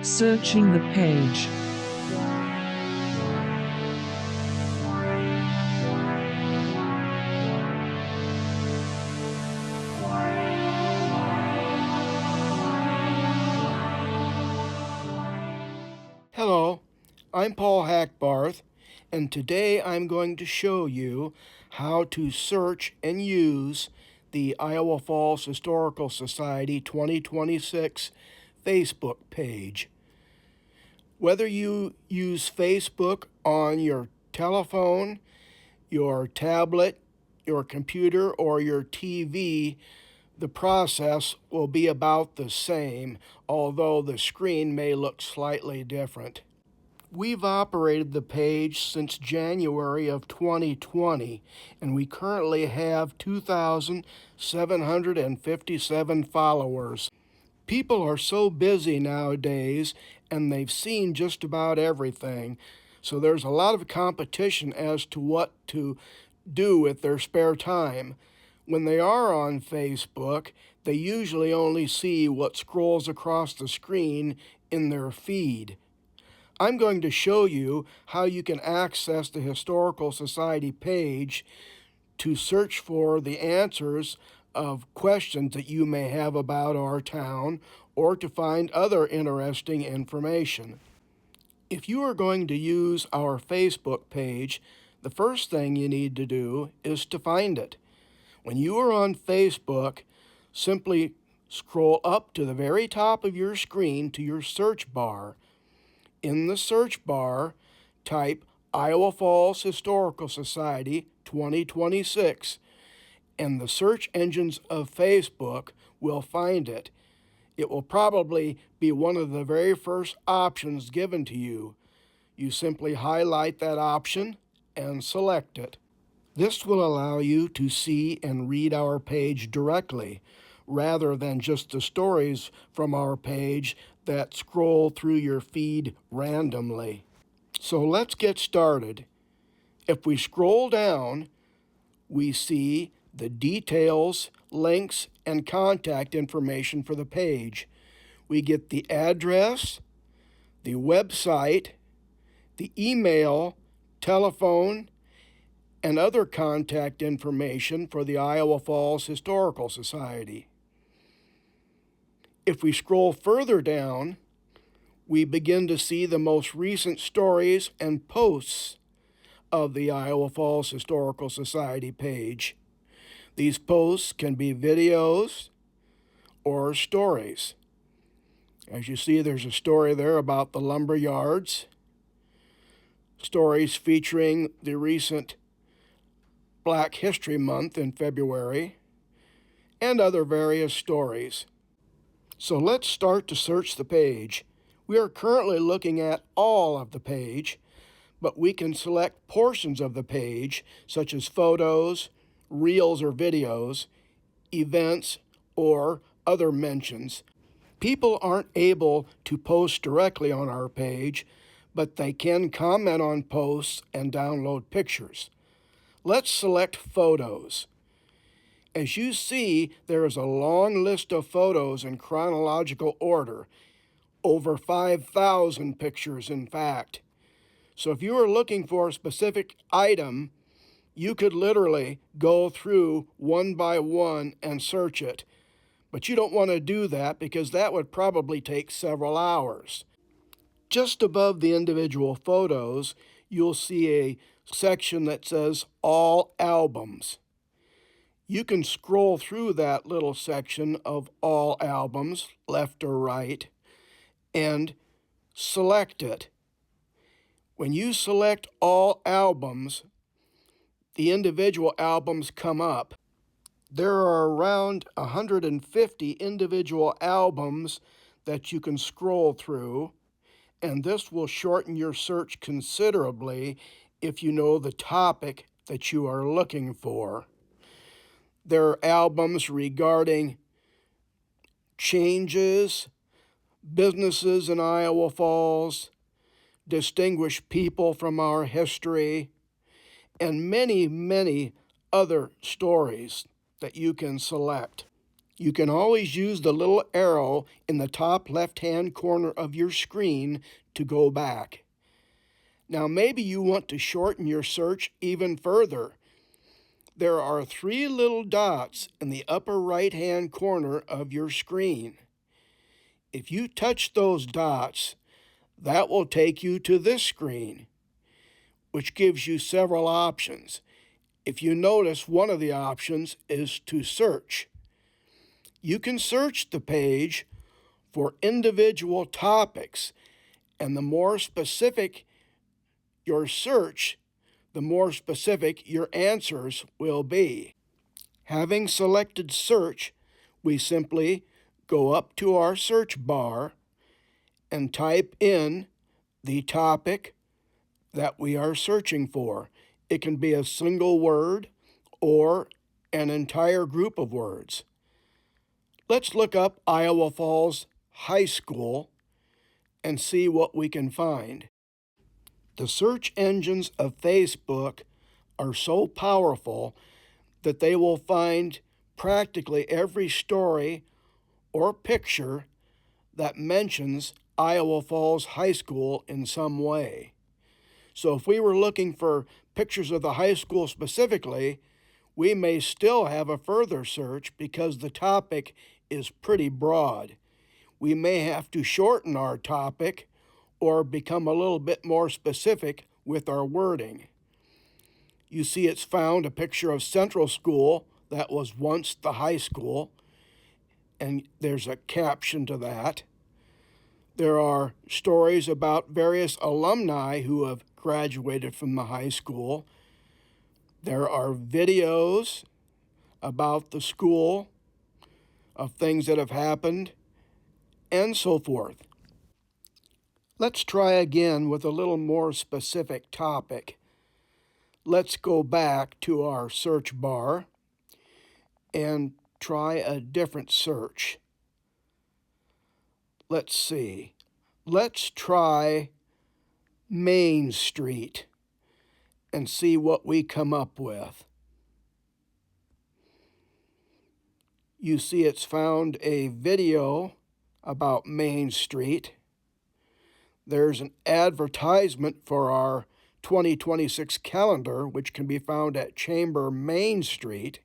Searching the page. Hello, I'm Paul Hackbarth, and today I'm going to show you how to search and use the Iowa Falls Historical Society 2026 Facebook page. Whether you use Facebook on your telephone, your tablet, your computer, or your TV, the process will be about the same, although the screen may look slightly different. We've operated the page since January of 2020, and we currently have 2,757 followers. People are so busy nowadays, and they've seen just about everything, so there's a lot of competition as to what to do with their spare time. When they are on Facebook, they usually only see what scrolls across the screen in their feed. I'm going to show you how you can access the Historical Society page to search for the answers of questions that you may have about our town or to find other interesting information. If you are going to use our Facebook page, the first thing you need to do is to find it. When you are on Facebook, simply scroll up to the very top of your screen to your search bar. In the search bar, type Iowa Falls Historical Society 2026, and the search engines of Facebook will find it. It will probably be one of the very first options given to you. You simply highlight that option and select it. This will allow you to see and read our page directly, rather than just the stories from our page that scroll through your feed randomly. So let's get started. If we scroll down, we see the details, links, and contact information for the page. We get the address, the website, the email, telephone, and other contact information for the Iowa Falls Historical Society. If we scroll further down, we begin to see the most recent stories and posts of the Iowa Falls Historical Society page. These posts can be videos or stories. As you see, there's a story there about the lumber yards, stories featuring the recent Black History Month in February, and other various stories. So let's start to search the page. We are currently looking at all of the page, but we can select portions of the page, such as photos, reels or videos, events, or other mentions. People aren't able to post directly on our page, but they can comment on posts and download pictures. Let's select photos. As you see, there is a long list of photos in chronological order, over 5,000 pictures in fact. So if you are looking for a specific item, you could literally go through one by one and search it. But you don't want to do that because that would probably take several hours. Just above the individual photos, you'll see a section that says All Albums. You can scroll through that little section of All Albums, left or right, and select it. When you select All Albums, the individual albums come up. There are around 150 individual albums that you can scroll through, and this will shorten your search considerably if you know the topic that you are looking for. There are albums regarding changes, businesses in Iowa Falls, distinguished people from our history, and many, many other stories that you can select. You can always use the little arrow in the top left-hand corner of your screen to go back. Now maybe you want to shorten your search even further. There are 3 little dots in the upper right-hand corner of your screen. If you touch those dots, that will take you to this screen, which gives you several options. If you notice, one of the options is to search. You can search the page for individual topics, and the more specific your search, the more specific your answers will be. Having selected search, we simply go up to our search bar and type in the topic that we are searching for. It can be a single word or an entire group of words. Let's look up Iowa Falls High School and see what we can find. The search engines of Facebook are so powerful that they will find practically every story or picture that mentions Iowa Falls High School in some way. So if we were looking for pictures of the high school specifically, we may still have a further search because the topic is pretty broad. We may have to shorten our topic or become a little bit more specific with our wording. You see it's found a picture of Central School that was once the high school, and there's a caption to that. There are stories about various alumni who have graduated from the high school. There are videos about the school, of things that have happened, and so forth. Let's try again with a little more specific topic. Let's go back to our search bar and try a different search. Let's see. Let's try Main Street and see what we come up with. You see it's found a video about Main Street. There's an advertisement for our 2026 calendar, which can be found at Chamber Main Street.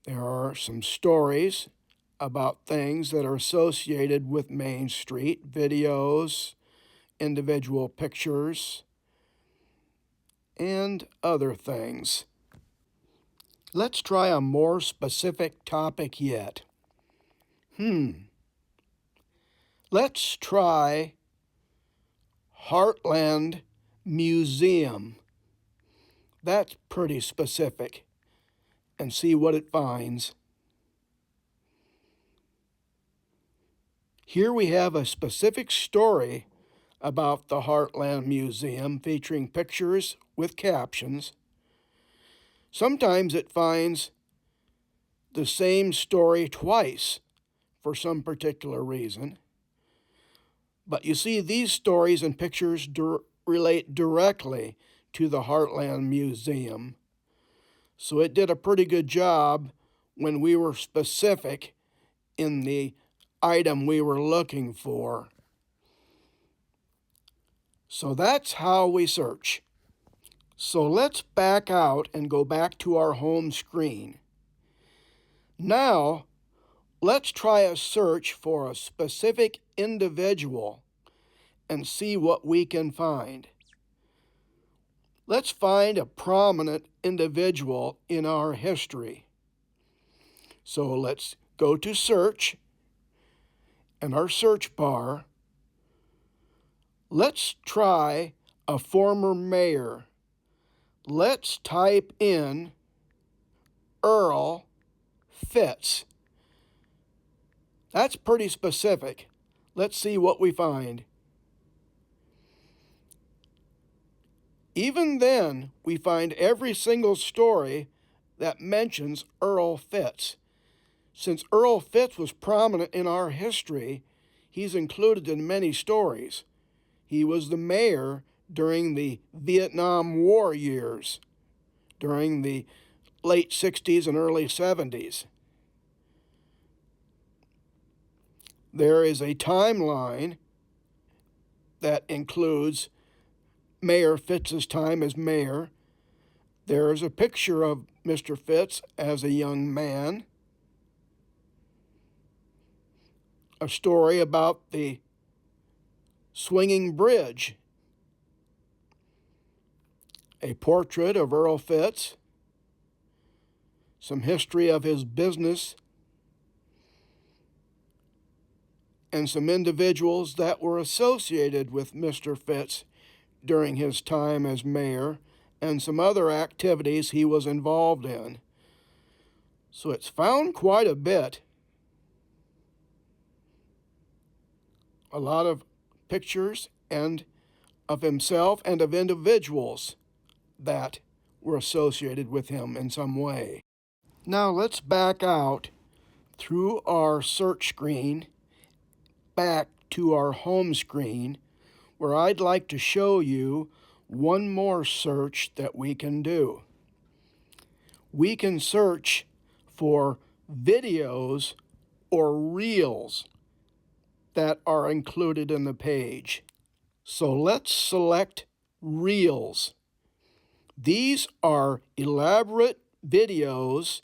There are some stories about things that are associated with Main Street, videos, individual pictures, and other things. Let's try a more specific topic yet. Let's try Heartland Museum. That's pretty specific, and see what it finds. Here we have a specific story about the Heartland Museum featuring pictures with captions. Sometimes it finds the same story twice for some particular reason. But you see, these stories and pictures relate directly to the Heartland Museum. So it did a pretty good job when we were specific in the item we were looking for. So that's how we search. So let's back out and go back to our home screen. Now, let's try a search for a specific individual and see what we can find. Let's find a prominent individual in our history. So let's go to search and our search bar. Let's try a former mayor. Let's type in Earl Fitz. That's pretty specific. Let's see what we find. Even then, we find every single story that mentions Earl Fitz. Since Earl Fitz was prominent in our history, he's included in many stories. He was the mayor during the Vietnam War years, during the late 60s and early 70s. There is a timeline that includes Mayor Fitz's time as mayor. There is a picture of Mr. Fitz as a young man. A story about the swinging bridge. A portrait of Earl Fitz. Some history of his business. And some individuals that were associated with Mr. Fitz during his time as mayor, and some other activities he was involved in. So it's found quite a bit. A lot of pictures and of himself and of individuals that were associated with him in some way. Now let's back out through our search screen back to our home screen, where I'd like to show you one more search that we can do. We can search for videos or reels that are included in the page. So let's select reels. These are elaborate videos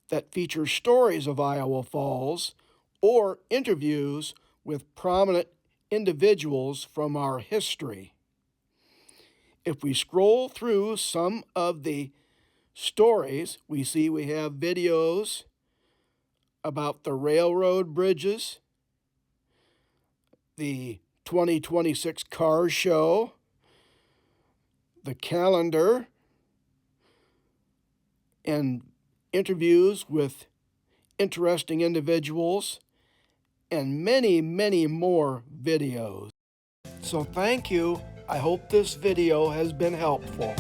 that feature stories of Iowa Falls or interviews with prominent individuals from our history. If we scroll through some of the stories, we see we have videos about the railroad bridges, the 2026 car show, the calendar, and interviews with interesting individuals, and many, many more videos. So thank you. I hope this video has been helpful.